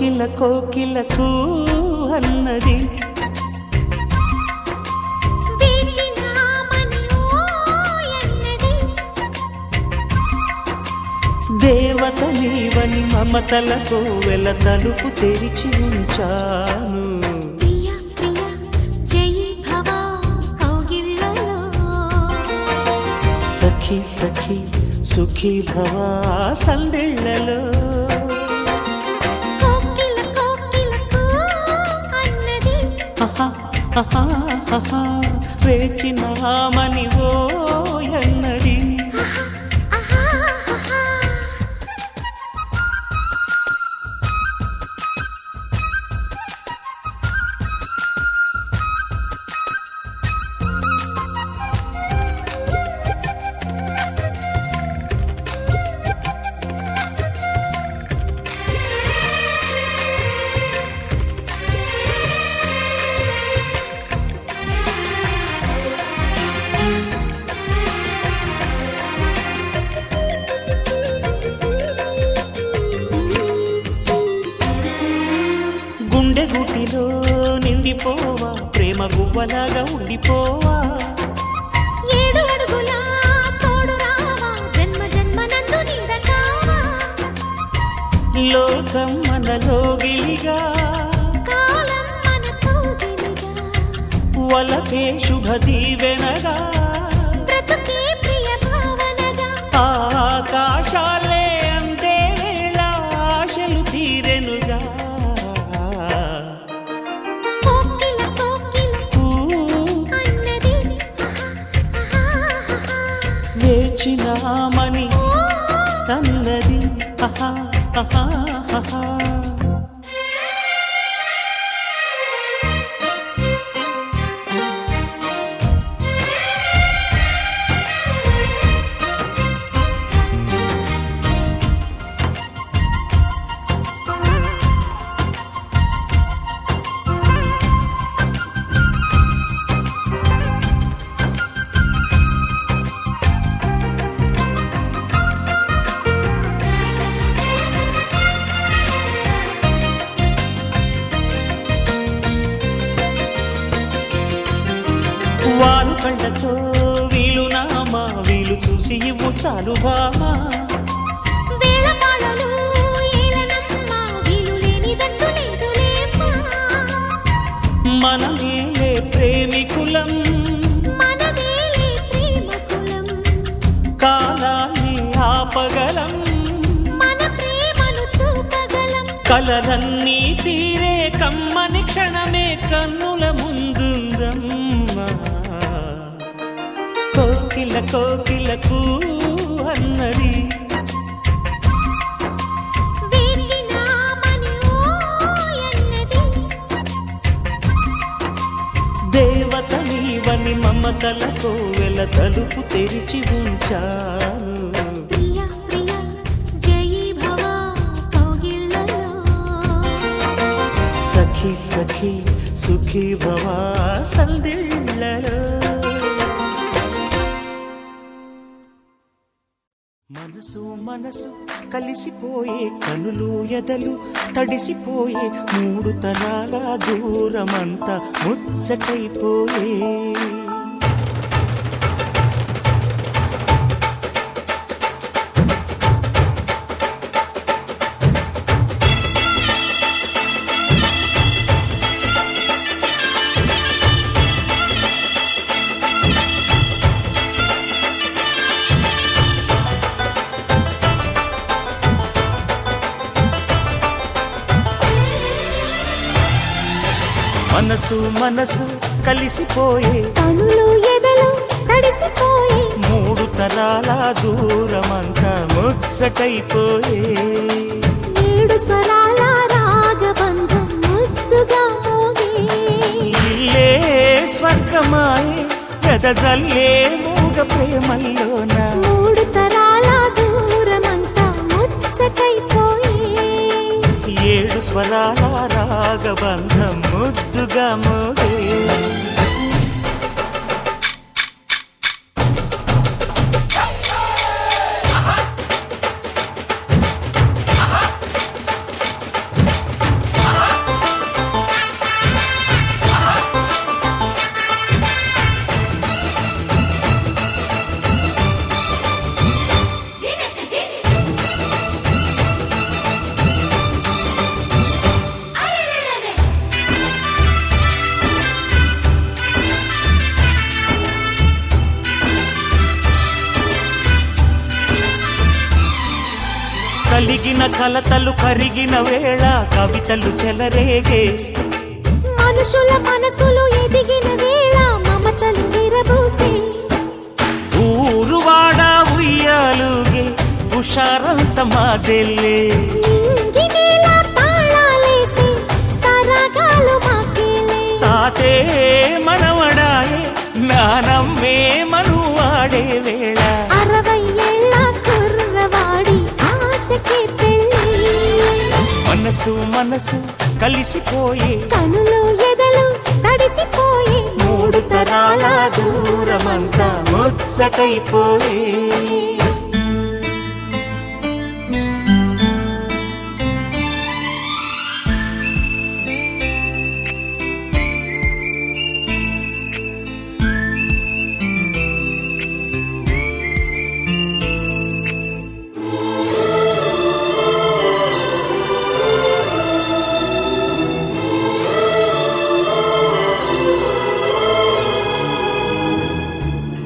కోకిల కోకిలకు అన్నది దేవత నీవని మమతలతో వెల తలుపు తెరిచి ఉంచాను. సఖీ సఖీ సుఖీ భవ సందేళ్లలో వేచినామని ఓ ఎన్నది గుండెగుటిలో నిండిపోవా ప్రేమ గువ్వలాగా ఉండిపోవా. 7 అడుగుల తోడు రావా జన్మ జన్మనందు నీడకావా. లోకం మనలో గిలిగా కాలం మనతో గిలిగా వలకే శుభ దీవెనగా బ్రతుకే ప్రియ భావనగా ఆకాశాలే అందే వేళ ఆశలు తీరెనుగా. వేచినామని అన్నది వారు కళ్ళతో వీలు నామా వీలు చూసి ఇవ్వు చాలు బామా. వేళపాళలు ఏలనమ్మ వీలు లేనిదంటూ లేదులేమ్మా. మనమేలే ప్రేమికులం మనదేలే ప్రేమకులం కాలాన్ని ఆపగలం మన ప్రేమను చూపగలం. కలలన్నీ తీరే కమ్మని క్షణమే కన్నుల ముందుందమ్మా. కోకిల కోకిలకు అన్నది వేచినామని ఓ ఎన్నది దేవత నీవని మమతలతో వెల తలుపు తెరిచి ఉంచాను. ప్రియ ప్రియ జయీ భవ కౌగిళ్ళలో సఖీ సఖీ సుఖీ భవ సందేళ్లలో. మనసు మనసు కలిసిపోయే కనులు ఎదలు తడిసిపోయే 3 తరాల దూరమంతా ముచ్చటైపోయే. మనసు మనసు కలిసిపోయే కనులు ఎదలు తడిసిపోయే 3 తరాల దూరమంతా ముచ్చటైపోయే. 7 స్వరాల రాగబంధం ముద్దుగా మోగే. ఇల్లే స్వర్గమాయే ఎదజల్లే మూగ ప్రేమల్లోన 3 తరాల దూరమంతా ముచ్చటైపోయే. 7 స్వరాల రాగబంధం ముద్దుగా మోగే. కలిగిన కలతలు కరిగిన వేళ కవితలు చెలరేగే మనుషుల మనసులు ఎదిగిన వేళ మమతలు విరబూసే ఊరువాడ ఉయ్యాలుగే హుషారంత మాదెల్లే నింగినేల తాళాలేసి సరాగాలు మాకేలే తాతే మనవడాయే నానమ్మే మనువాడే వేళ 60 ఏళ్ళ కుర్రవాడి ఆశకే పెళ్ళి మనసు మనసు కలిసిపోయే కనులు ఎదలు తడిసిపోయి 3 తరాల దూరమంతా ముచ్చటైపోయే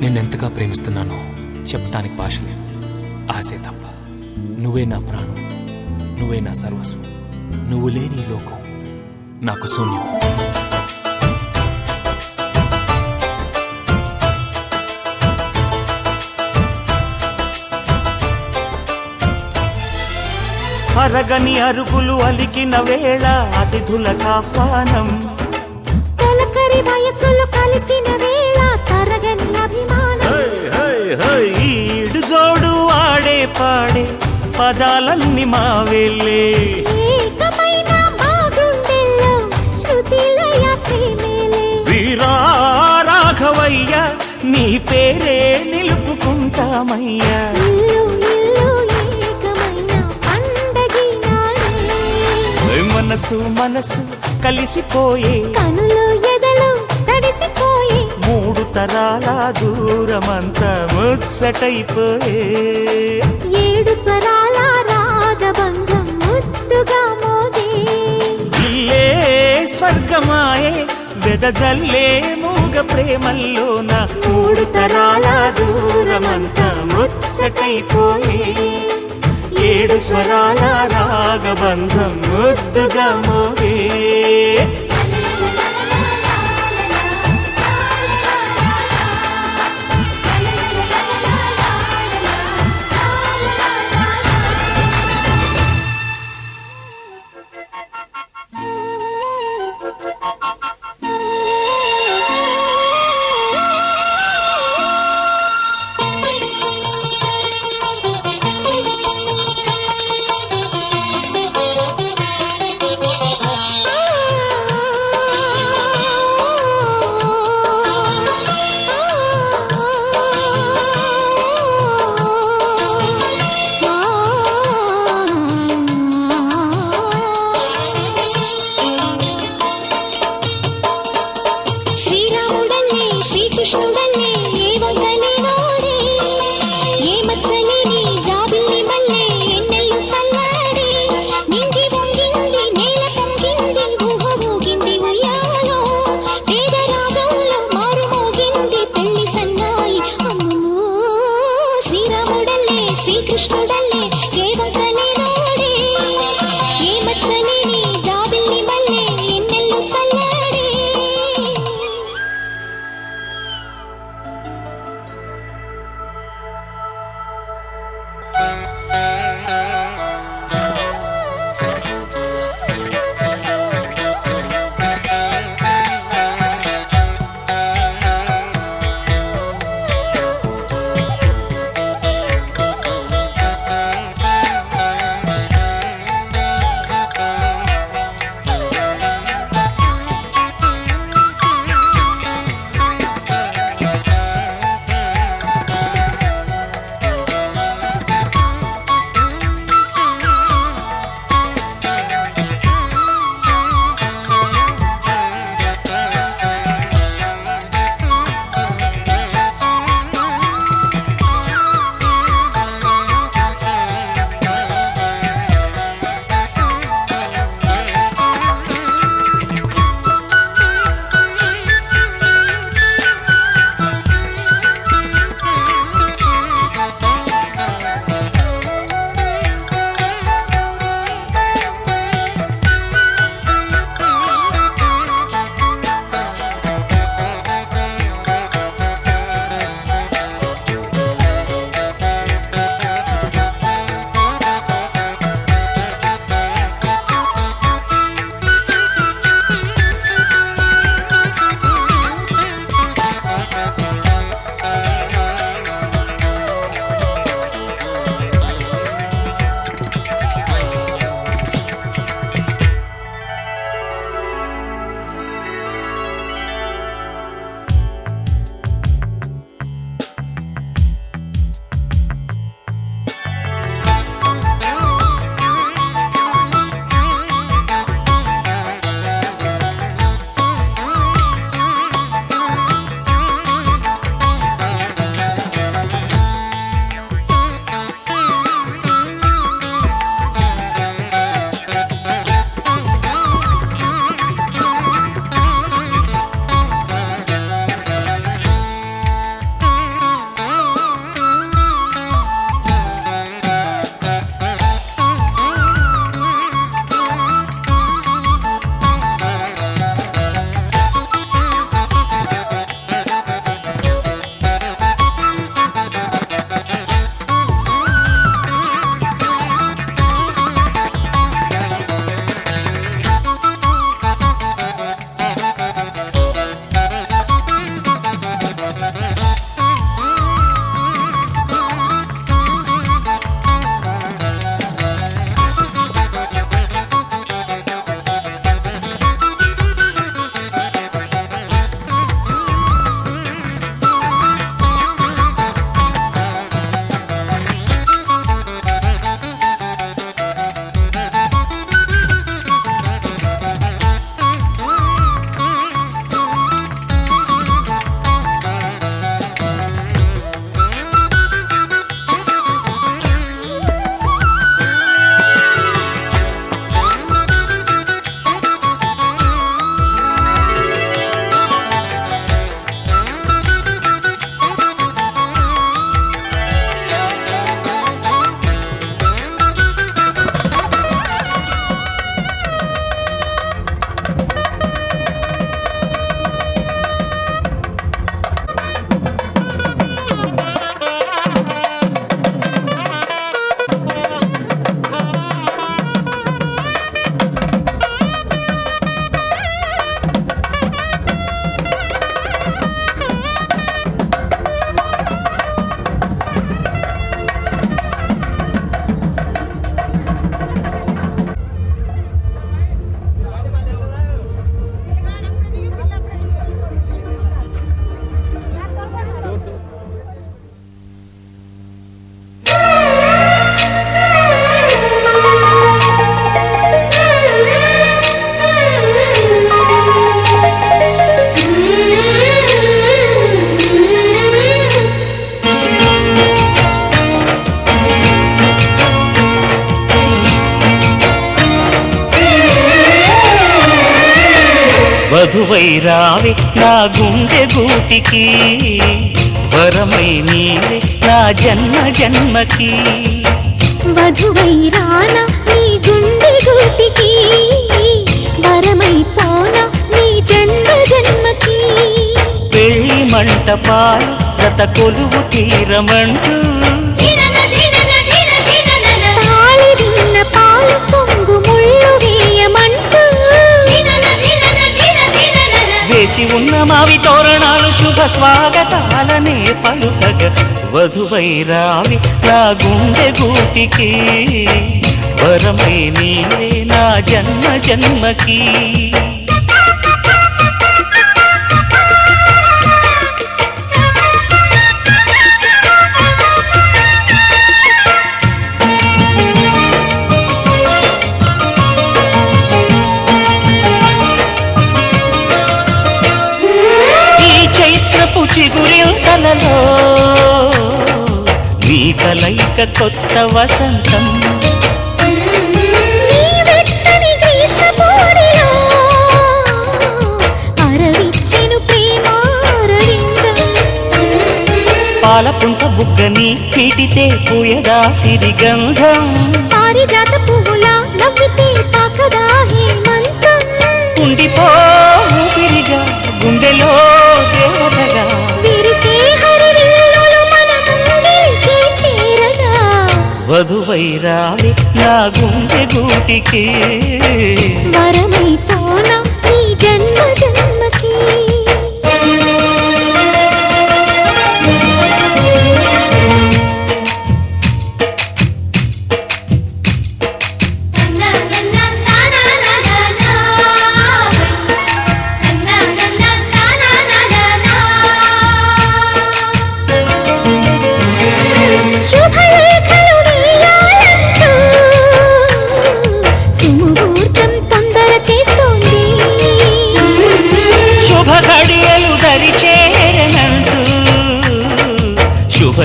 నిన్నెంతగా ప్రేమిస్తున్నానో చెప్పటానికి భాష లేదు. ఆశే తప్ప. నువ్వే నా ప్రాణం, నువ్వే నా సర్వస్వం. నువ్వు లేని ఈ లోకం నాకు శూన్యం. అరగని అరుగులు అలికిన వేళ అతిథులకు ఆహ్వానం తొలకరి వయసులు కలిసిన వేళ తరగని అభిమానం ఈడు జోడు ఆడే పాడే పదాలన్నీ మా వెళ్ళే ఏకమైన మా గుండెల్లో శృతిలయ ప్రేమేలే వీరా రాఘవయ్య నీ పేరే నిలుపుకుంటామయ్యా ఇల్లు ఇల్లు ఏకమైన పండగి నాడే మనసు మనసు కలిసిపోయే కనులు ఎదలు తడిసిపోయి 3 తరాల దూరమంతా ముచ్చటైపోయే 7 స్వరాల రాగబంధం ముద్దుగా మోగే ఇల్లే స్వర్గమాయే వెదజల్లే మూగ ప్రేమల్లోన 3 తరాల దూరమంతా ముచ్చటైపోయే 7 స్వరాల రాగబంధం ముద్దుగా మోగే శ్రీరాముడల్లే శ్రీకృష్ణుడల్లే ఏ వంగలేనోడే ఏ మచ్చలేని జాబిల్లి మల్లె ఎన్నెల్లు చల్లాడే నింగి వంగింది నేల పొంగింది ఊహ ఊగింది ఉయ్యాలో పేద రాగంలో మారు మోగింది పెళ్లి సన్నాయి అమ్మో శ్రీరాముడల్లే శ్రీకృష్ణుడల్లే ఏ వంగలేనోడే ఏ మచ్చలేని జాబిల్లి మల్లె ఎన్నెల్లు చల్లాడే వధువై రావే నా గుండె గూటికి వరమై నీవే నా జన్మ జన్మకి వధువై రానా నీ గుండె గూటికి వరమై పోనా నీ జన్మ జన్మకి పెళ్లి మంటపాలు గత కొలువు తీరమంటూ తాళి విన్న పాలు పొంగు ముళ్ళు వేయమంటూ వేచి ఉన్న మావి తోరణాలు శుభ స్వాగతాలనే పలుకగ వధువై రావి నా గుండె గూటికి వరమై నీవే నా జన్మ జన్మకి చిగురింతలలో నీ కలయిక కొత్త వసంతం పాలపుంత బుగ్గని పీటితే పూయదా సిరిగంధం పారిజాత పువ్వులా నవ్వితే తాకదా హేమంతం ఉండిపో ఊపిరిగా గుండెలో దేవతగా విరిసే హరివిల్లులు మన ముంగిలికి చేరగా వధువై రావి నా గుండె గూటికి వరమై పోనా నీ జన్మ జన్మకి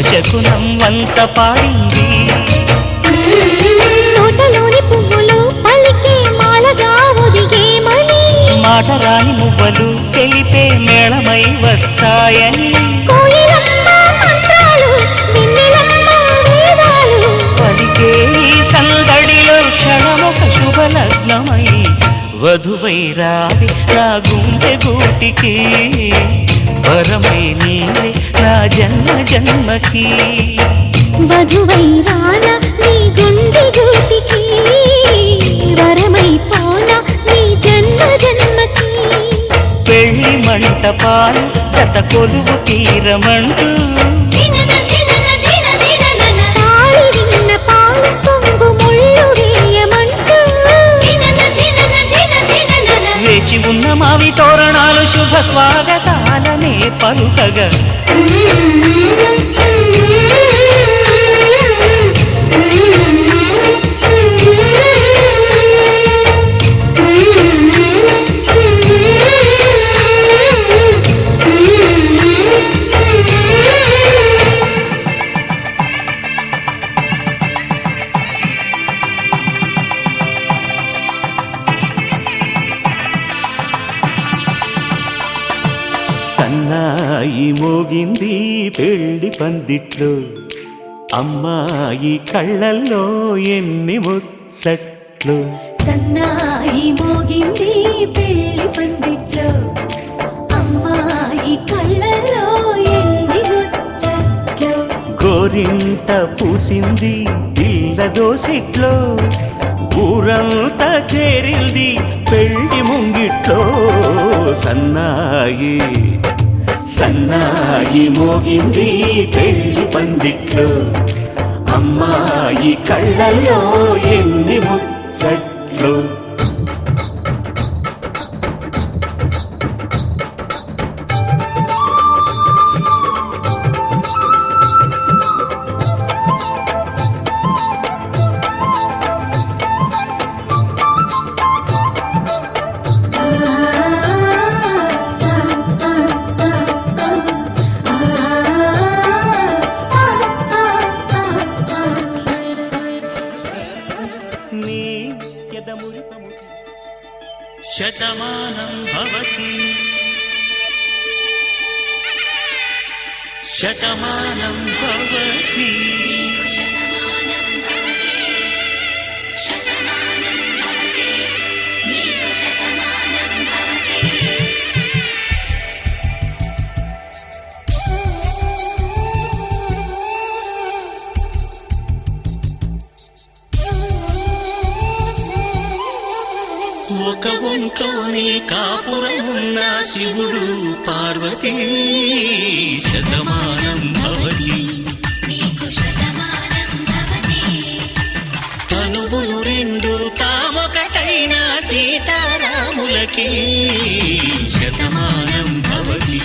శకునం వంత పాడింది తోటలోని పువ్వులు పలికే మాలగా ఒదిగేమని మాటరాని మువ్వలు తెలిపే మేళమై వస్తాయని కోయిలమ్మ మంత్రాలు వెన్నెలమ్మ వేదాలు పలికే ఈ సందడిలో క్షణమొక శుభలగ్నమై వధువై రావి నా గుండె గూటికి వరమై నీవే నా జన్మ జన్మకి వధువై రానా నీ గుండె గూటికి వరమై పోనా నీ జన్మ జన్మకి పెళ్లి మంటపాలు జత కొలువు తీరమంటూ తాళి విన్న పాలు పొంగు ముళ్ళు వేయమంటూ వేచి ఉన్న మావి తోరణాలు శుభ స్వాగతాలనే పలుకగా సన్నాయి మోగింది పెళ్లి పందిట్లో అమ్మాయి కళ్ళల్లో ఎన్ని ముచ్చట్లు సన్నాయి మోగింది పెళ్లి పందిట్లో అమ్మాయి కళ్ళల్లో ఎన్ని ముచ్చట్లు గోరింట పూసింది పిల్ల దోసిట్లో ఊరంతా చేరింది పెళ్లి ముంగిట్లో సన్నాయి సన్నాయి మోగింది పెళ్లి పందిట్లో అమ్మాయి కళ్ళల్లో ఎన్ని ముచ్చట్లు నీ ఎదమురి శతమానం భవతి శతమానం భవతి ఒక ఒంట్లోనే కాపురం ఉన్న శివుడు పార్వతీ శతమానం భవతి తనువులు రెండు తామొకటైన సీతారాములకి శతమానం భవతి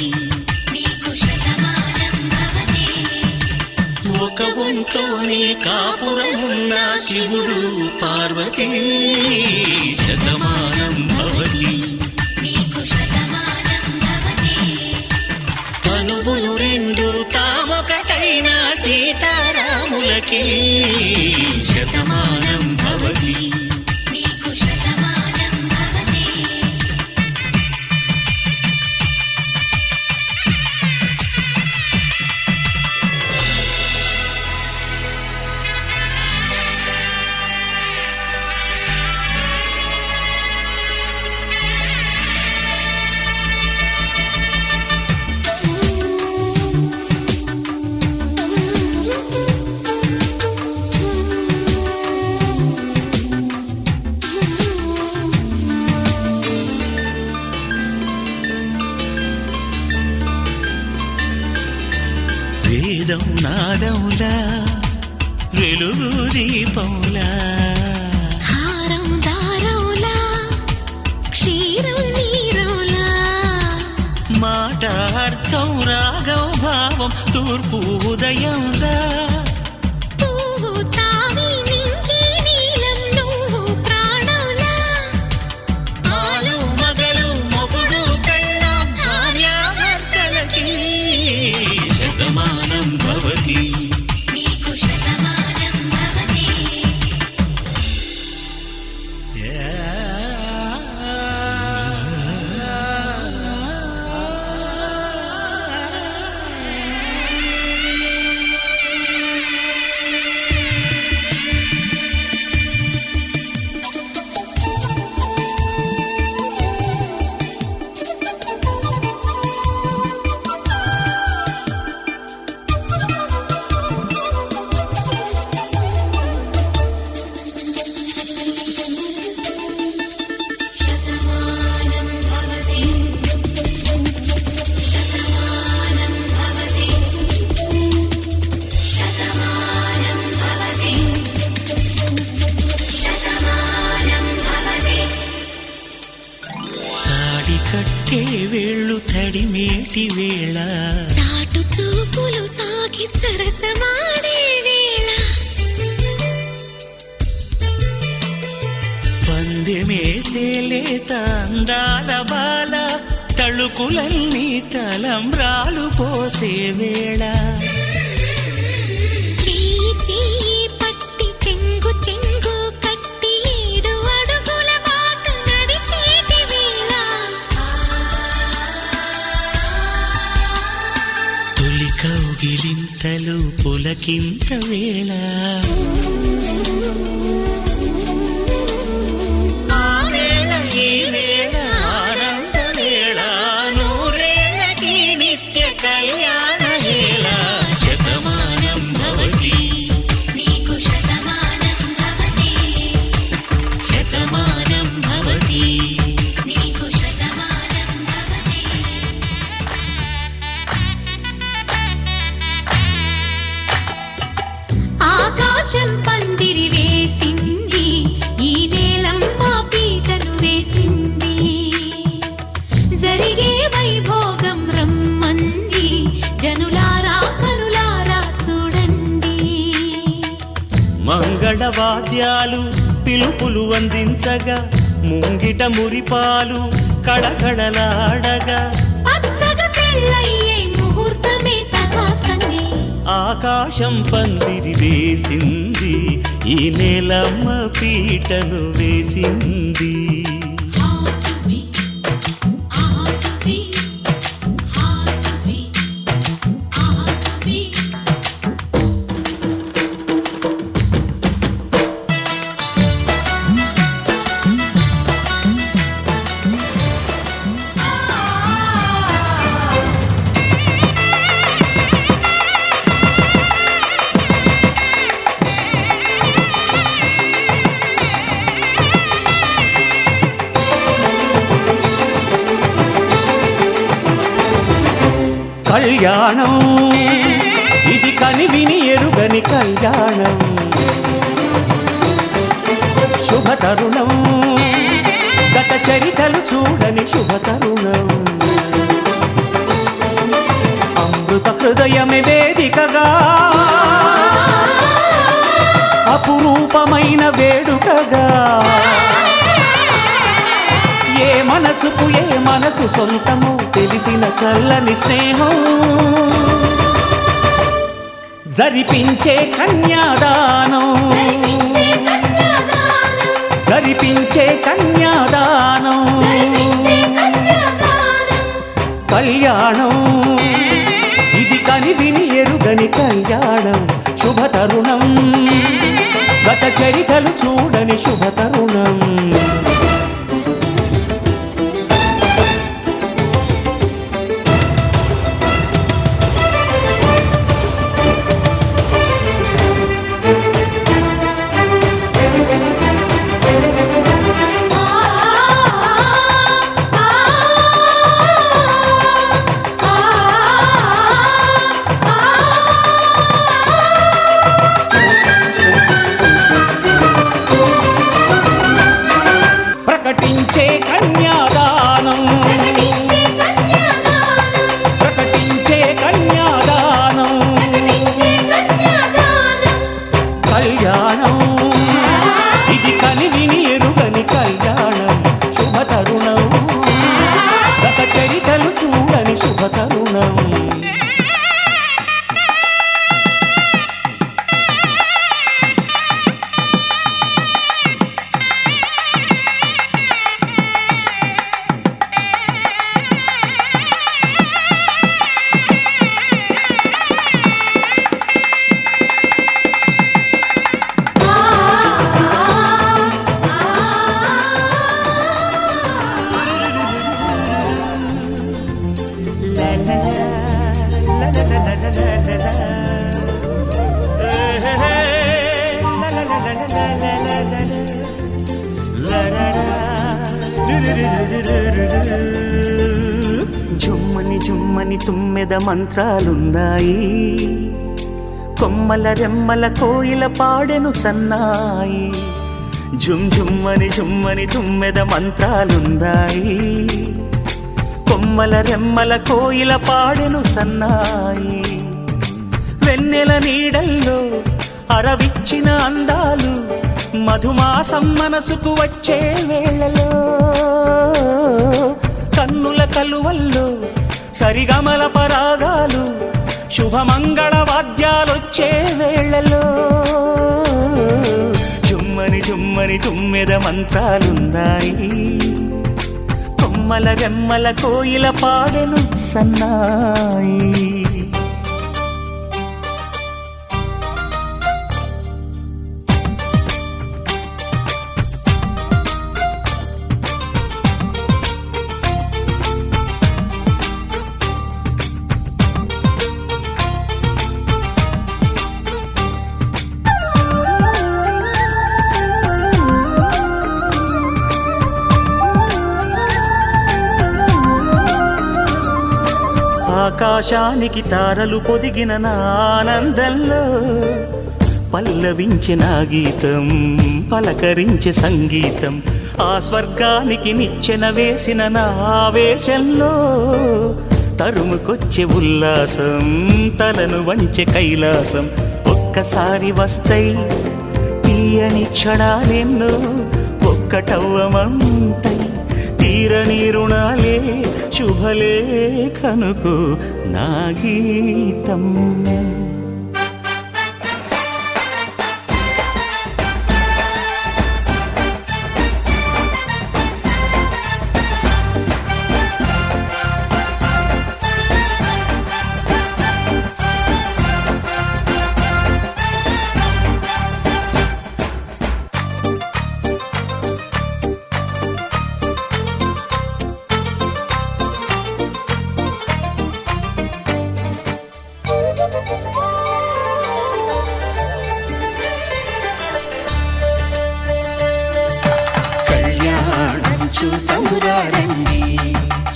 ఒక ఒంట్లోనే కాపురం ఉన్న శివుడు పార్వతీ శతమానం భవతి తనువులు రెండు తామొకటైన సీతారాములకి శతమానం భవతి వేదం నాదములా వెలుగు దీపములా హారం దారములా క్షీరం నీరములా మాట అర్థం రాగం భావం తూర్పు ఉదయంలా పువ్వు తావి నింగి నీలం నువ్వు ప్రాణంలా ఆలు మగలు మొగుడు కళ్ళం భార్యాభర్తలకి శతమానం భవతి కట్టే వేళ్ళు తడిమేటి వేళ చాటు చూపులు సాగి సరసమాడే వేళ పందెమేసేలేత అందాల బాల తళుకులన్నీ తలంబ్రాలు పోసే వేళ చెయ్యి చెయ్యి పట్టి చెంగు చెంగు కట్టి 7 అడుగుల బాట నడిచేటి వేళ తొలి కౌగిలింతలు పులకింత వేళ ఆ వేళ ఈ వేళ ఆనంద వేళ నూరేళ్ళకి నిత్య కళ్యాణ వేళ శతమానం భవతి శతమానం భవతి ఆకాశం పందిరి వేసింది ఈ నేలమ్మ పీటను వేసింది జరిగే వైభోగం రమ్మంది జనులారా కనులారా చూడండి మంగళవాద్యాలు పిలుపులు అందించగా ముంగిట మురిపాలు కళకళలాడగా పచ్చగా పెళ్ళయ్యే ముహూర్తమే తగాస్తంది ఆకాశం పందిరి వేసింది ఈ నేలమ్మ పీటను వేసింది కళ్యాణం ఇది కనివిని ఎరుగని కళ్యాణం శుభతరుణం గత చరితలు చూడని శుభతరుణం అమృత హృదయమే వేదికగా అపురూపమైన వేడుకగా ఏ మనసుకు ఏ మనసు సొంతము తెలిసిన చల్లని స్నేహం జరిపించే కన్యాదానం జరిపించే కన్యాదానం కళ్యాణం ఇది కనివిని ఎరుగని కళ్యాణం శుభతరుణం గత చరితలు చూడని శుభతరుణం ప్రకటించే కన్యాదానం ప్రకటించే కన్యాదానం కళ్యాణం ఇది కనివిని ఎరుగని కళ్యాణం శుభతరుణం గత చరితలు చూడని శుభతరుణం జుమ్మని జుమ్మని తుమ్మెద మంత్రాలున్నాయి కొమ్మల రెమ్మల కోయిల పాడెను సన్నాయి జుమ్ జుమ్మని జుమ్మని తుమ్మెద మంత్రాలున్నాయి కొమ్మల రెమ్మల కోయిల పాడెను సన్నాయి వెన్నెల నీడల్లో అరవిచ్చిన అందాలు మధుమాసం మనసుకు వచ్చే వేళలో కన్నుల కలువల్లో సరిగమల పరాగాలు శుభమంగళ వాద్యాలొచ్చే వేళలో జుమ్మని జుమ్మని తుమ్మెద మంత్రాలున్నాయి కొమ్మల రెమ్మల కోయిల పాడెను సన్నాయి ఆకాశానికి తారలు పొదిగిన నా ఆనందంలో పల్లవించిన గీతం పలకరించే సంగీతం ఆ స్వర్గానికి నిచ్చెన వేసిన నా ఆవేశంలో తరుముకొచ్చే ఉల్లాసం తలను వంచే కైలాసం ఒక్కసారి వస్తాయి తీయని క్షణాలెన్నో ఒక్కటవ్వమంటాయి తీరని రుణాలే శుభలేఖనుకు నా గీతం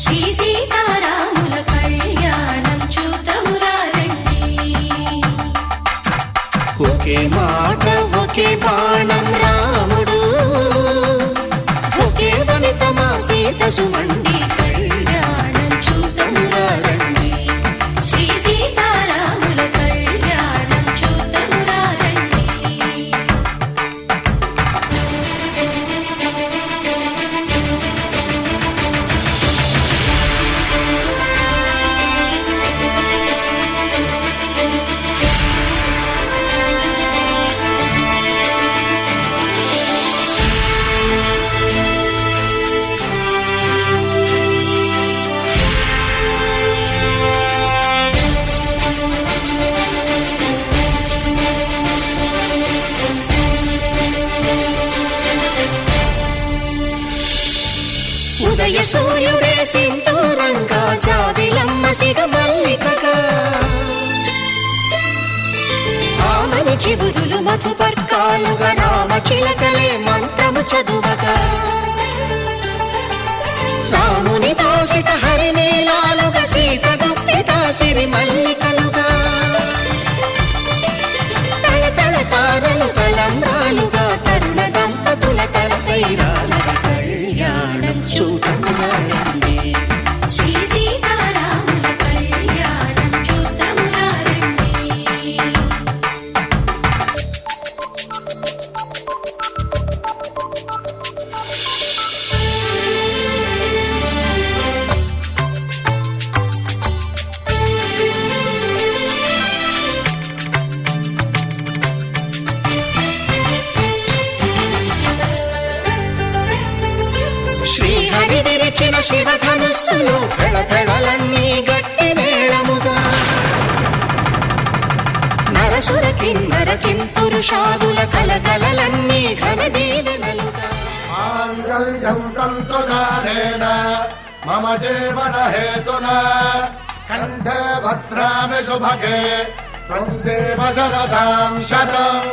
శ్రీ సీతారాముల కళ్యాణం చూద్దాం మాట ఒకే బాణం రాముడు, ఒకే వనిత మా సీత సుమండి కళ్యాణం చూద్దామురా రండి. శ్రీ సీతారాముల కళ్యాణం చూద్దామురా రండి. ఉదయ సూర్యుడే సింధూరంగా జాబిలమ్మ సిగ మల్లికగా, ఆమని చివురులు మధుపర్కాలుగా రామ చిలకలే మంత్రము చదువగా, రాముని దోసిట హరినీలాలుగా సీత గుప్పిట సిరి మల్లికలుగా, తల తల తారలు తలంబ్రాలుగా తరుణ దంపతుల తలపైరాలుగా కళ్యాణం చూద్దామురా రండి. శ్రీ సీతారాముల కళ్యాణం చూద్దామురా రండి. శ్రీహరి విరిచిన శివధనుస్సులు పెళపెళలన్నీ గట్టి మేళముగా, నరసుర కిన్నర కింపురుషాదుల కలకలలన్నీ ఘన దీవెనలుగా. మాంగళ్యం తంతునానేన మమ జీవన హేతునా కంఠే భద్రామి శుభగే త్వం జీవ శరదాం శతం.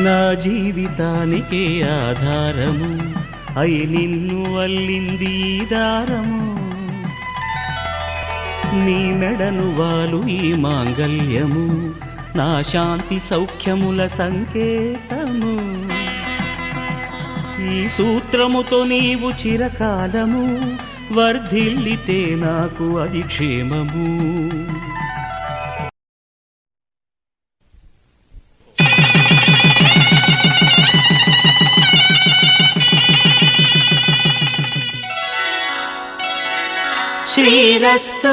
నా జీవితానికి ఆధారము అయి నిన్ను అల్లింది ఈ దారము, నీ మెడను వాలు ఈ మాంగల్యము నా శాంతి సౌఖ్యముల సంకేతము. ఈ సూత్రముతో నీవు చిరకాలము వర్ధిల్లితే నాకు అది క్షేమము. శ్రీరస్తు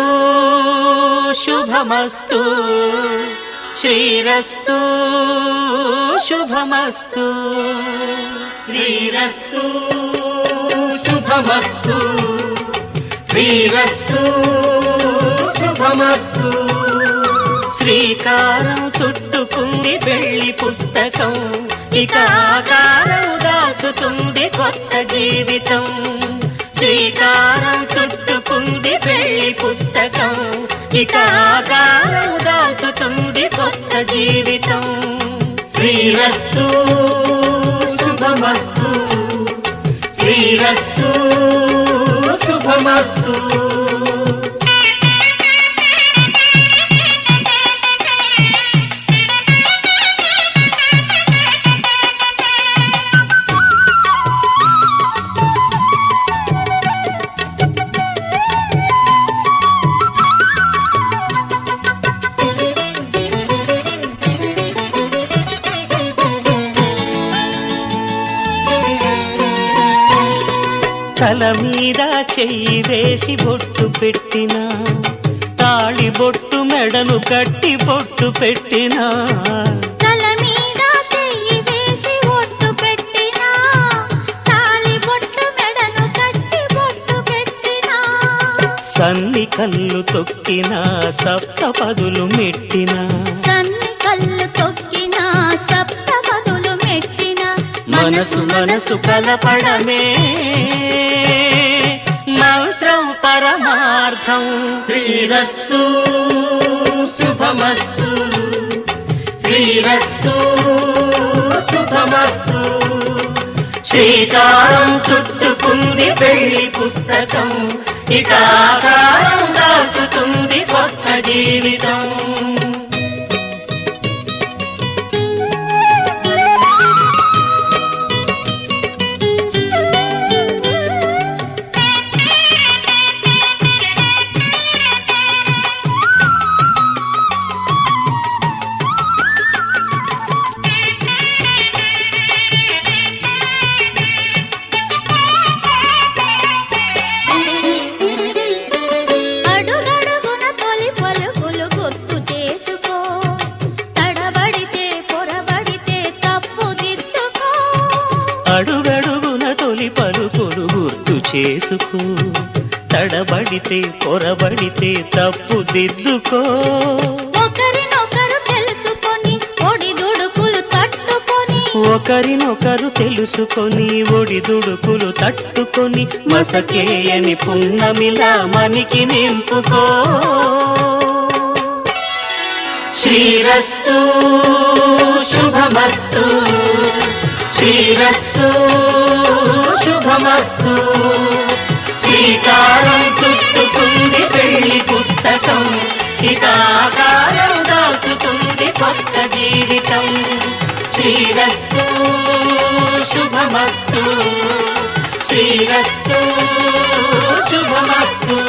శుభమస్తు, శ్రీరస్తు శుభమస్తు, శ్రీరస్తు శుభమస్తు, శ్రీరస్తు శుభమస్తు. శ్రీకారం చుట్టుకుంది పెళ్లి పుస్తకం, ఇక ఆకారం దాచుతుంది కొత్త జీవితం. శ్రీకారం చుట్టుకుంది పెళ్లి పుస్తకం, ఇక ఆకారం దాచుతుంది కొత్త జీవితం. శ్రీరస్తు శుభమస్తు, శ్రీరస్తు శుభమస్తు. తల మీద చెయ్యి వేసి బొట్టు పెట్టినా, తాళి బొట్టు మెడను కట్టి బొట్టు పెట్టినా, తల మీద చెయ్యి వేసి బొట్టు పెట్టినా, తాళి బొట్టు మెడను కట్టి బొట్టు పెట్టినా, సన్ని కళ్ళు తొక్కినా సప్తపదులు మెట్టినా, సన్ని కళ్ళు తొక్కినా సప్తపదులు మెట్టినా, మనసు మనసు కలపడమే మంత్రం పరమార్థం. శ్రీరస్తు శుభమస్తు, శ్రీరస్తు శుభమస్తు, శ్రీకారం చుట్టుకుంది పెళ్లి పుస్తకం, ఇక ఆకారం దాచుతుంది కొత్త జీవితం. అడుగడుగున తొలి పలుకులు గుర్తు చేసుకో, తడబడితే పొరబడితే తప్పు దిద్దుకో. అడుగడుగున తొలి పలుకులు గుర్తు చేసుకో, తడబడితే పొరబడితే తప్పు దిద్దుకో. ఒకరినొకరు తెలుసుకొని ఒడిదుడుకులు తట్టుకొని, ఒకరినొకరు తెలుసుకొని ఒడిదుడుకులు తట్టుకొని మసకేయని పున్నమిలా మనికి నింపుకో. శ్రీరస్తు శుభమస్తు, శ్రీరస్తు శుభమస్తు. శ్రీకారం చుట్టుకుంది పెళ్లి పుస్తకం, ఇక ఆకారం దాచుతుంది కొత్త జీవితం. శ్రీరస్తు శుభమస్తు, శ్రీరస్తు శుభమస్తు.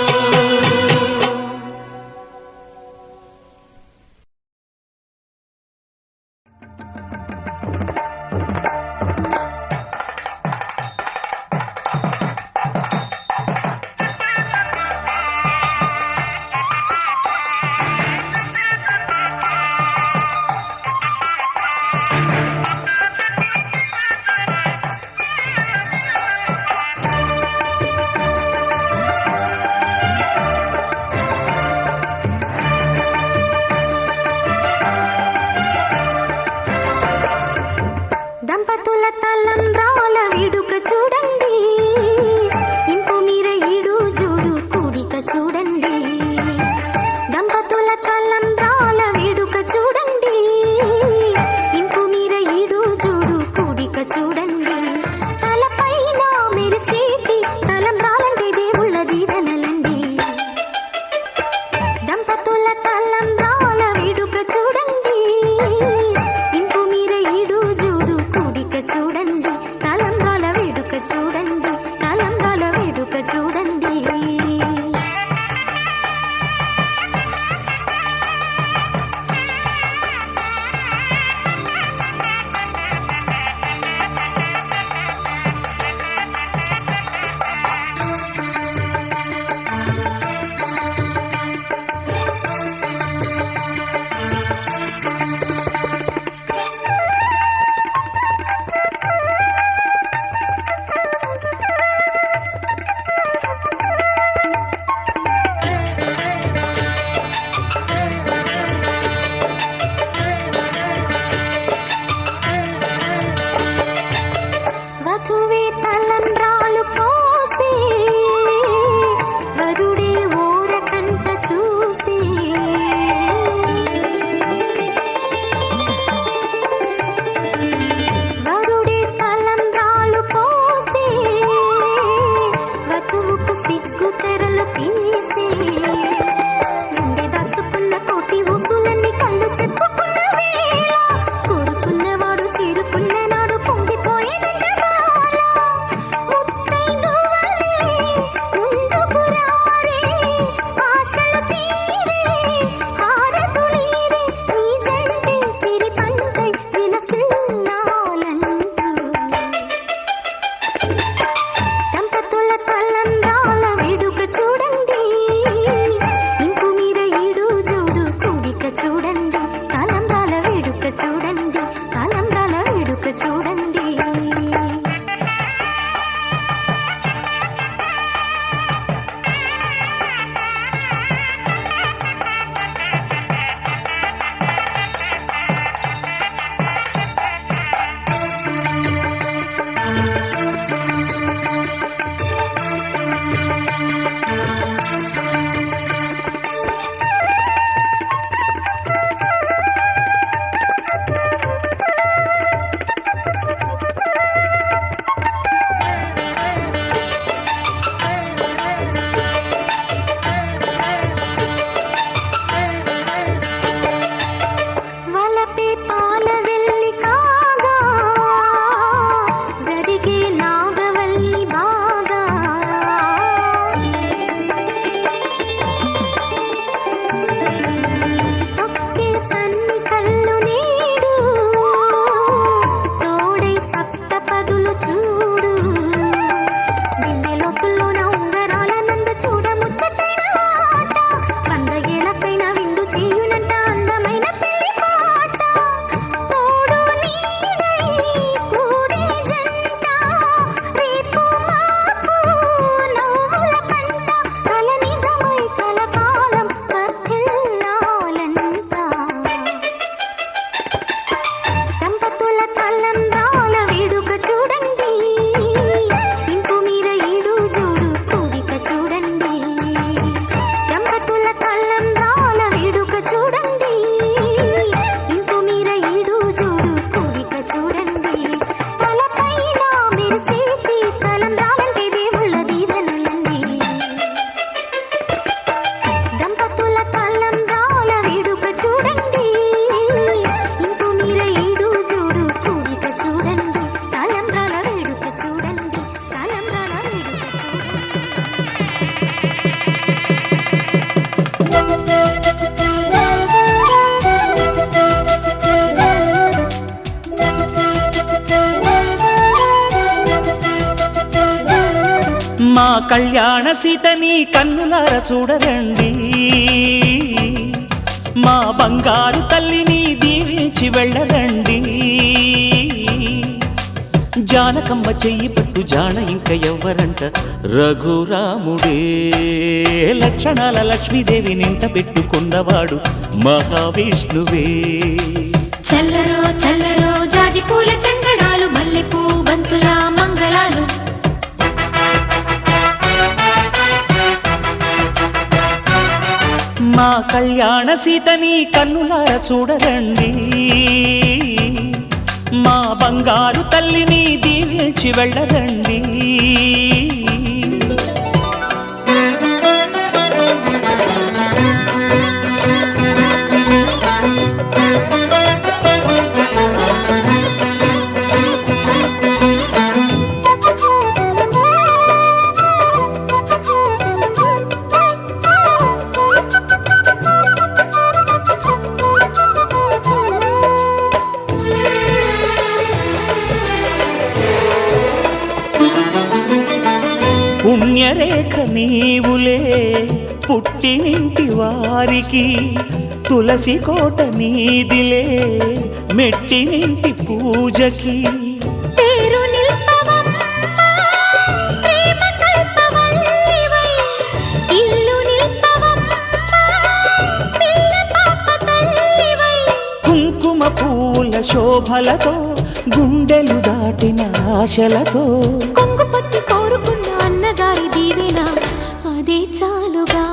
కళ్యాణ సీతని కన్నులార చూడరండి, మా బంగారు తల్లిని దీవించి వెళ్ళరండి. జానకమ్మ చెయ్యి పట్టు జాన ఇంక ఎవ్వరంట, రఘురాముడే లక్షణాల లక్ష్మీదేవి నింట పెట్టుకున్నవాడు మహావిష్ణువే. చల్లరో చల్లరో జాజి పూల చంగడాలు, మల్లెపూ బంతుల మంగళాలు. మా కళ్యాణ సీతని కన్నులార చూడరండి, మా బంగారు తల్లిని దీవించి వెళ్ళరండి. పుణ్యరేఖ నీవులే పుట్టినింటి వారికి, తులసి కోట నీదిలే మెట్టినింటి పూజకి. పేరు నిల్పవమ్మా, ప్రేమ కల్పవల్లివై, ఇల్లు నిల్పవమ్మా, పిల్ల పాప తల్లివై. కుంకుమ పూల శోభలతో గుండెలు దాటిన ఆశలతో, కొంగు పట్టి కోరుకున్న అన్నగారి దీవెన అదే చాలుగా.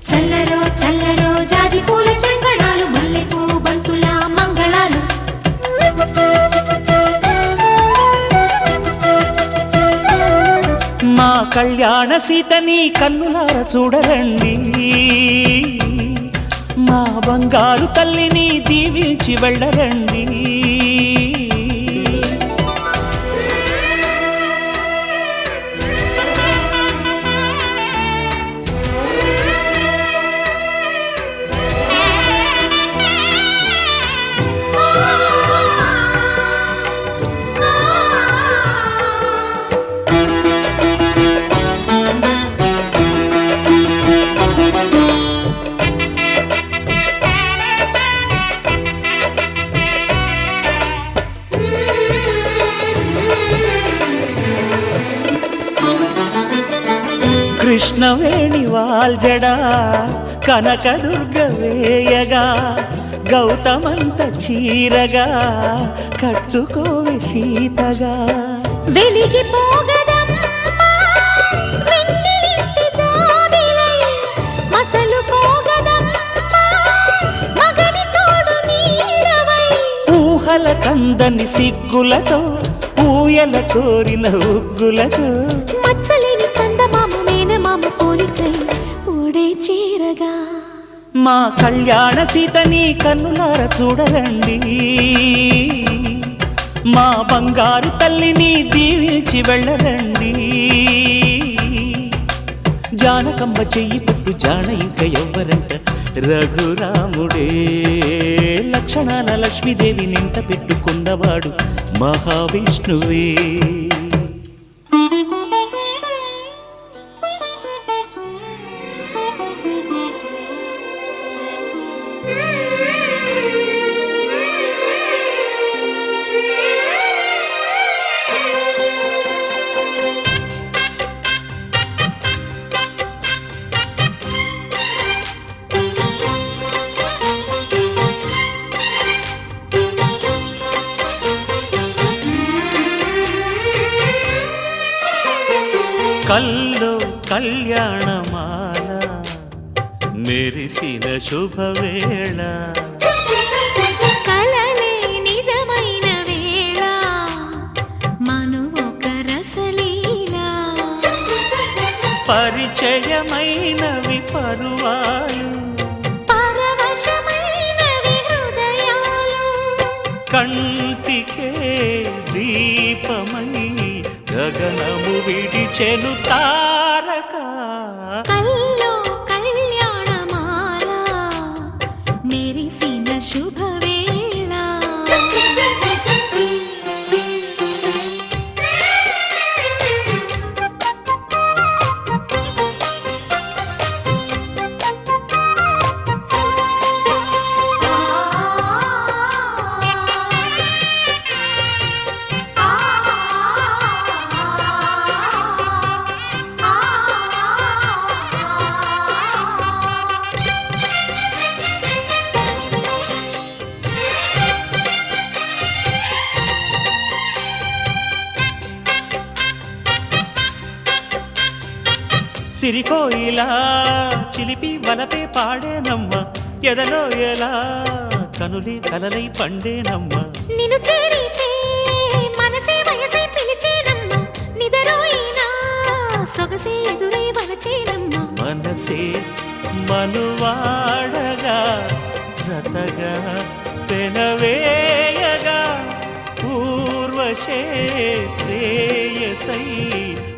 చల్లరో చల్లరో జాజి పూల చంగడాలు, మల్లెపూ బంతుల మంగళాలు. మా కళ్యాణ సీతని కన్నులార చూడరండి, మా బంగారు తల్లిని దీవించి వెళ్ళరండి. కృష్ణవేణి వాల్జడా కనకదుర్గ వేయగా, గౌతమంత చీరగా కట్టుకోవి సీతగా. వెలిగిపోగదమ్మా వెన్నెలింటి జాబిలై, మసలుకోగదమ్మా మగని తోడు నీడవై. ఊహల కందని సిగ్గులతో ఊయల కోరిన ఉగ్గులతో, మచ్చలేని చందమామ మేనమామ పోలికై ఓడే చీరగా. మా కళ్యాణ సీతని కన్నులార చూడరండి, మా బంగారు తల్లిని దీవించి వెళ్ళరండి. జానకమ్మ చెయ్యి పట్టు జాన ఇంక ఎవ్వరంట, రఘురాముడే లక్షణాల లక్ష్మీదేవి నింట పెట్టుకున్నవాడు మహావిష్ణువే. కల్లో కళ్యాణమాల మెరిసిన శుభవేళ, కలలే నిజమైన వేళ మను ఒక రసలీలా. పరిచయమైనవి పరువాలు, పరవశమైనవి హృదయాలు. కంటికే దీపమై గగనము విడిచెను తారక. కల్లో కళ్యాణమాల మెరిసిన శుభవేళ. సిరికోయిలా చిలిపి వలపే పాడేనమ్మ ఎదలో ఎలా కనులే కలలై పండేనమ్మ నిన్ను చేరితే మనసే వయసే పిలిచేనమ్మ నిదరోయినా సొగసే ఎదురై వలచేనమ్మ మనసే మనువాడగా జతగా పెనవేయగా పూర్వశే ప్రేయసై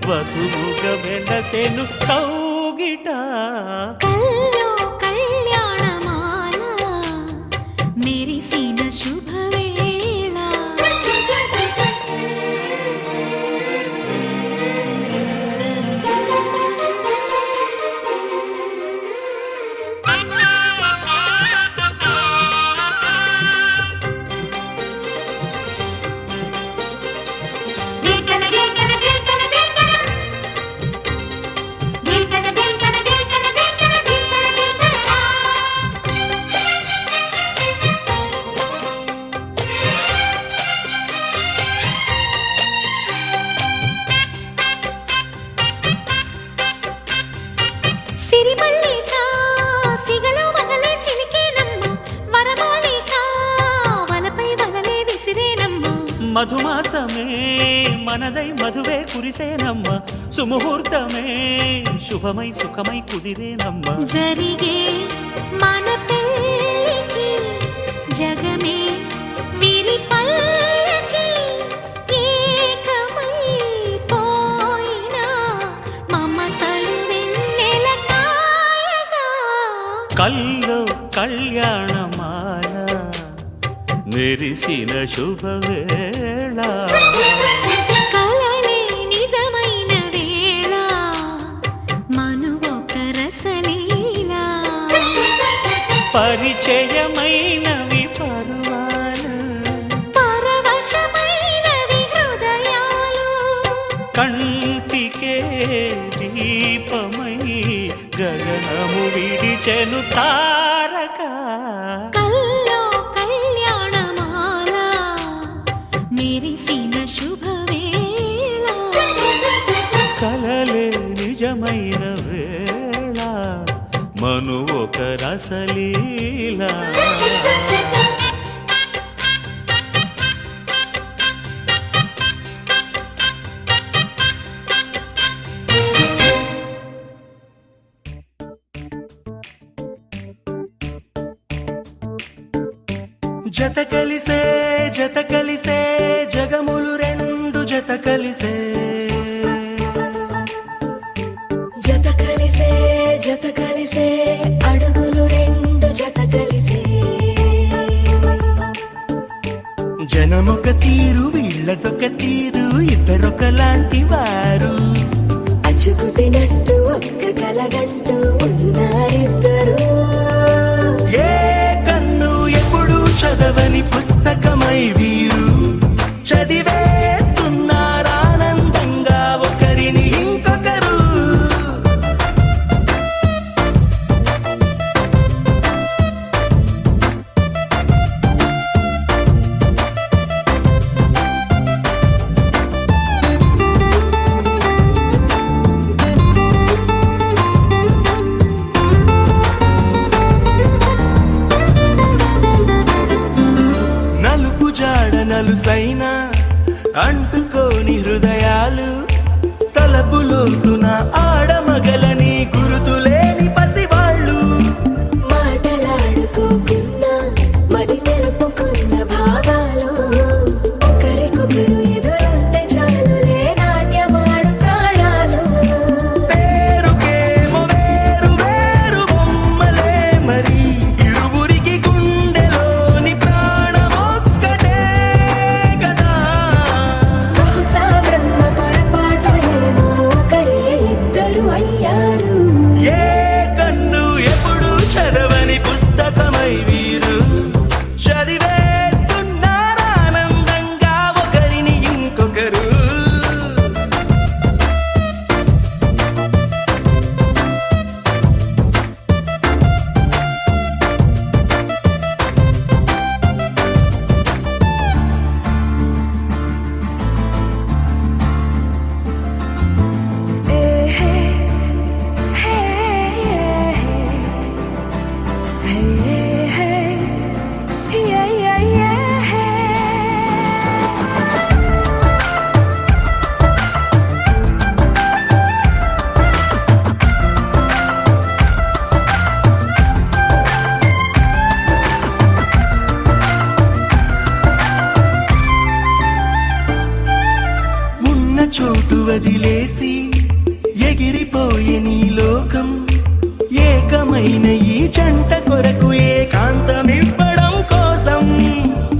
వధువుగా వెనసెను కౌగిట కల్లో కళ్యాణమాల మెరిసిన శుభవేళ సిరిమల్లిక సిగలో మగలే చిలికేనమ్మ వరమాలిక వలపై వలలే విసిరేనమ్మ మధుమాసమే మనదై మధువే కురిసేనమ్మ సుముహూర్తమే శుభమై సుఖమై కుదిరేనమ్మ జరిగే మన పెళ్ళికి జగమే వీరి పల్లకి ఏకమై పోయినా మమతలు వెన్నెల కాయగా కల్లో కళ్యాణమాల మెరిసిన శుభవేళ కలలే నిజమైన వేళ మనువొక రసలీలా పరిచయమైనవి పరువాలు పరవశమైనవి హృదయాలు కంటికే దీపమై గగనము విడిచెను తారక కల్లో కళ్యాణమాల మెరిసిన శుభవేళ కలలే నిజమైన వేళ మను ఒక రసలీలా జత కలిసే జగములు రెండు జత కలిసే జత కలిసే అడుగులు రెండు జత కలిసే జనమొక తీరు వీళ్ళదొక తీరు ఇద్దరొకలాంటి వారు అచ్చుకు తినట్టు ఒక్క కలగంటూ ఉన్నారిద్దరు ఏ కన్ను ఎప్పుడు చదవని పుస్తకమై వీరు చదివేస్తున్నారానందంగా ఒకరిని ఇంకొకరు నలుపు జాడ నలుసైన అంటుకోని హృదయాలు తలపులోతున ఆడమగలని గురుతులేని పసివాళ్ళు మాటలాడుకోకున్నా మరి తెలుపుకున్న భావాలు ఒకరికొకరు ఎదురుంటే చాలులే నాట్యమాడు ప్రాణాలు పేరుకేమో వేరు వేరు బొమ్మలే మరి ఇరువురికి గుండెలోని ప్రాణమొక్కటే కదా బహుశా బ్రహ్మ పుట్టిన ఈ జంట కొరకు ఏకాంతమివ్వడం కోసం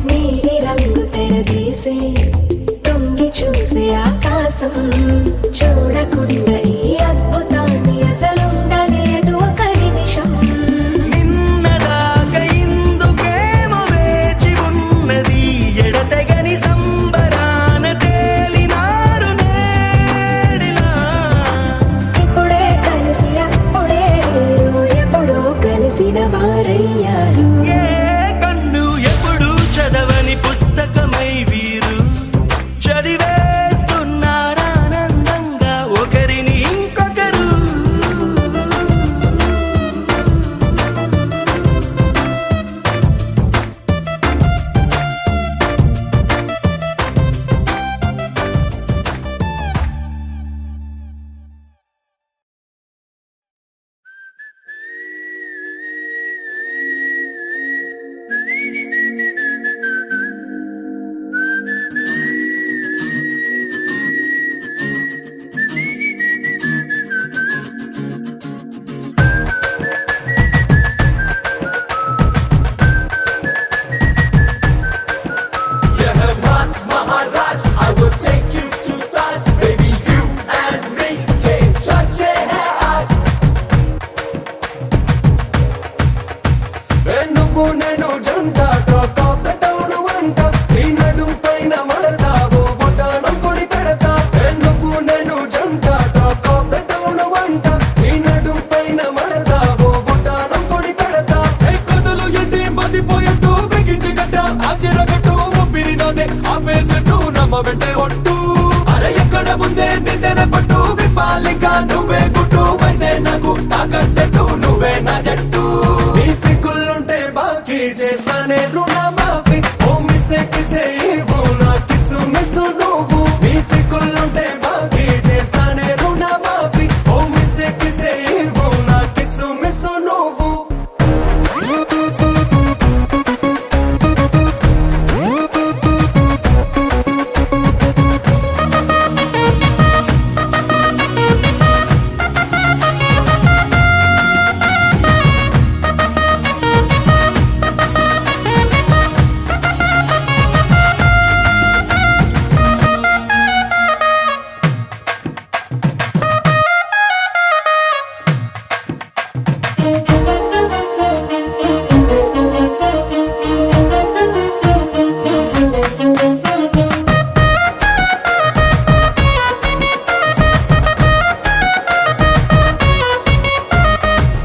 నీలి రంగు తెరదీసే తొంగి చూసే ఆకాశం చూడకుండా ఈ అద్భుతాన్ని అసలుండలేదు ఒక నిమిషం నిన్నదాకా ఇందుకేమో వేచి ఉన్నది ఎడతెగని సంబరాన తేలినారు నేడిలా ఇప్పుడే కలిసి అప్పుడే ఎప్పుడో కలిసిన వారయ్యారు ఏ కన్ను ఎప్పుడు చదవని పుస్తకమై వీరు చదివేస్తున్నారానందంగా ఒకరిని ఇంకొకరు నువ్వు నేను జంట టాక్ ఆఫ్ ద టౌన్ వంట నీ నడుం పైన మడతావు ఒటానం కొని పెడతా నువ్వు నేను జంట టాక్ ఆఫ్ ద టౌన్ వంట నీ నడుం పైన మడతావు ఒటానం కొని పెడతా కదులు ఎది మదిపోయట్టు బిగించి గడ్డ ఆశ్చర్యగట్టు ఊపిరినోదే ఆపేసట్టు నమ్మ వెంటే ఒట్టు అరే ఎక్కడ ముందే నిందెన పట్టు విపాలిక నువ్వే గుట్టు వయసే నాకు తాకట్టట్టు నువ్వే నా జట్టు నీ సిగ్గులుంటే బాకీ చేస్తానే రుణా మాఫీ ఓ మిస్సే కిసే ఇవ్వు నా కిస్సు మిస్సు నువ్వు నీ సిగ్గులుంటే బాకీ చేస్తానే రుణా మాఫీ ఓ మిస్సే కిసే ఇవ్వు నా కిస్సు మిస్సు నువ్వు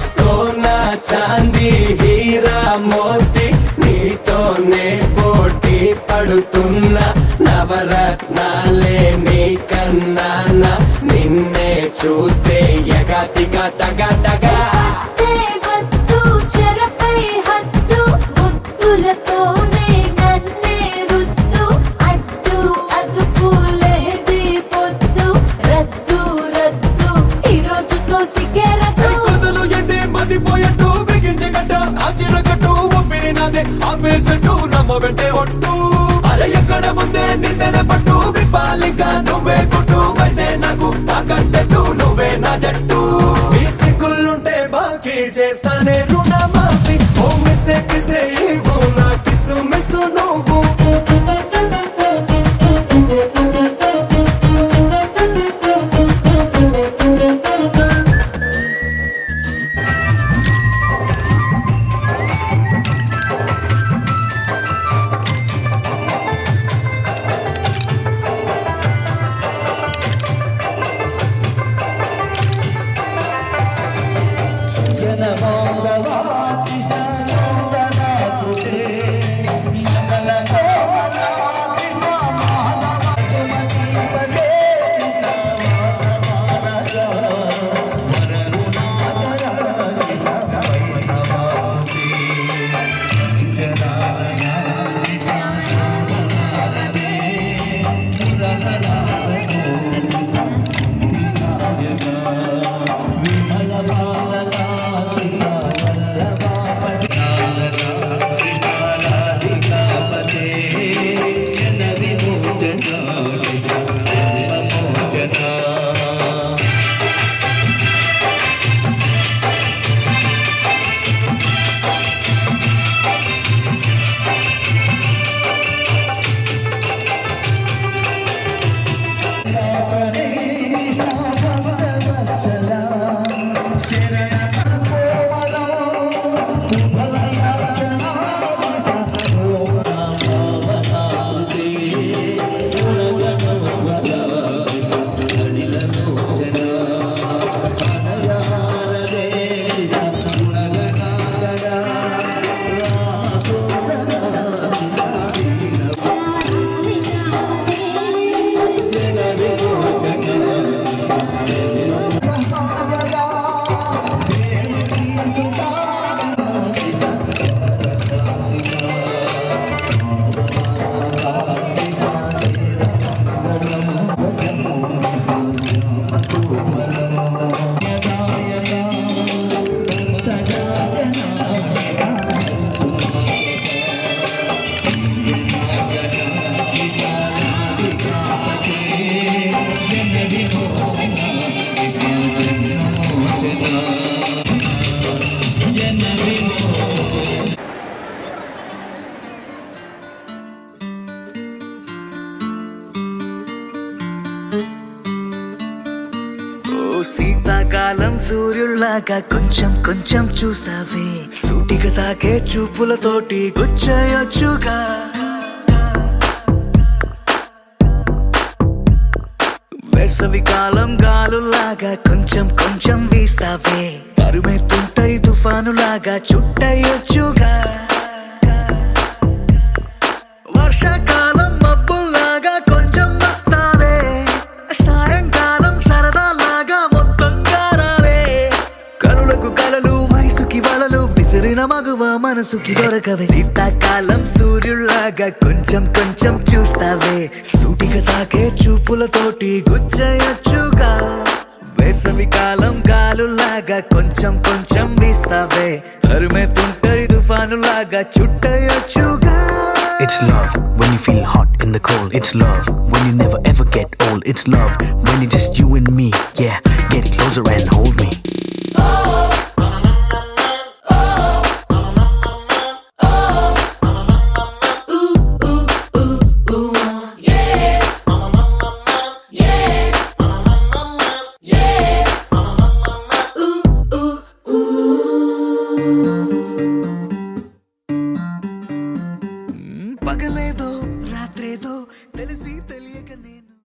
సోనా చాందీ హీరా మోతి నీతోనే పోటీ పడుతున్నా నవరత్నాలే నీ కన్నాన నిన్నే చూస్తే ఎగతిగా తగా తగా వద్దు చెరపై హద్దు ముద్దులతోనే నన్నే రుద్దు అడ్డు అదుపు లేది పొద్దు రద్దు రద్దు ఈ రోజుతో సిగ్గెరదు కదులు ఎండి మదిపోయట్టు బిగించి గడ్డ ఆశ్చర్యగట్టు ఊపిరినదే ఆపేసట్టు నమ్మ వెంటే ఒట్టు అరే ఎక్కడ ముందే నిందెన పట్టు విపాలిక నువ్వే గుట్టు వయసే నాకు తాకట్టట్టు నువ్వే నా జట్టు ఈ సిగ్గులుంటే బాకీ చేస్తానే రుణా మాఫీ ఓ మిస్సే కిసే ఇవ్వు నా కిస్సు మిస్సు నువ్వు జనమంగళ సూర్యుల్లాగా కొంచెం కొంచెం చూస్తావే సూటిగా తాకే చూపులతోటి గుచ్చేయొచ్చుగా వేసవి కాలం గాలులాగా కొంచెం కొంచెం వీస్తావే తరుమెత్తుంటరి తుఫానులాగా చుట్టయొచ్చుగా వర్షాకాలం మబ్బుల్లాగా కొంచెం వస్తావే సాయంకాలం సరదాలాగా మొత్తంగా రావే కనులకు కలలు వయసుకి వలలు విసిరిన మగువ మనసుకి దొరకవే శీతాకాలం సూర్యుల్లాగా కొంచెం కొంచెం చూస్తావే సూటిగా తాకే చూపులతోటి గుచ్చేయొచ్చుగా వేసవి కాలం గాలులాగా కొంచెం కొంచెం వీస్తావే తరుమెత్తుంటరి తుఫానులాగా చుట్టయొచ్చుగా It's love when you feel hot in the cold. It's love when you never ever get old. It's love when it's just you and me. Yeah, get closer and hold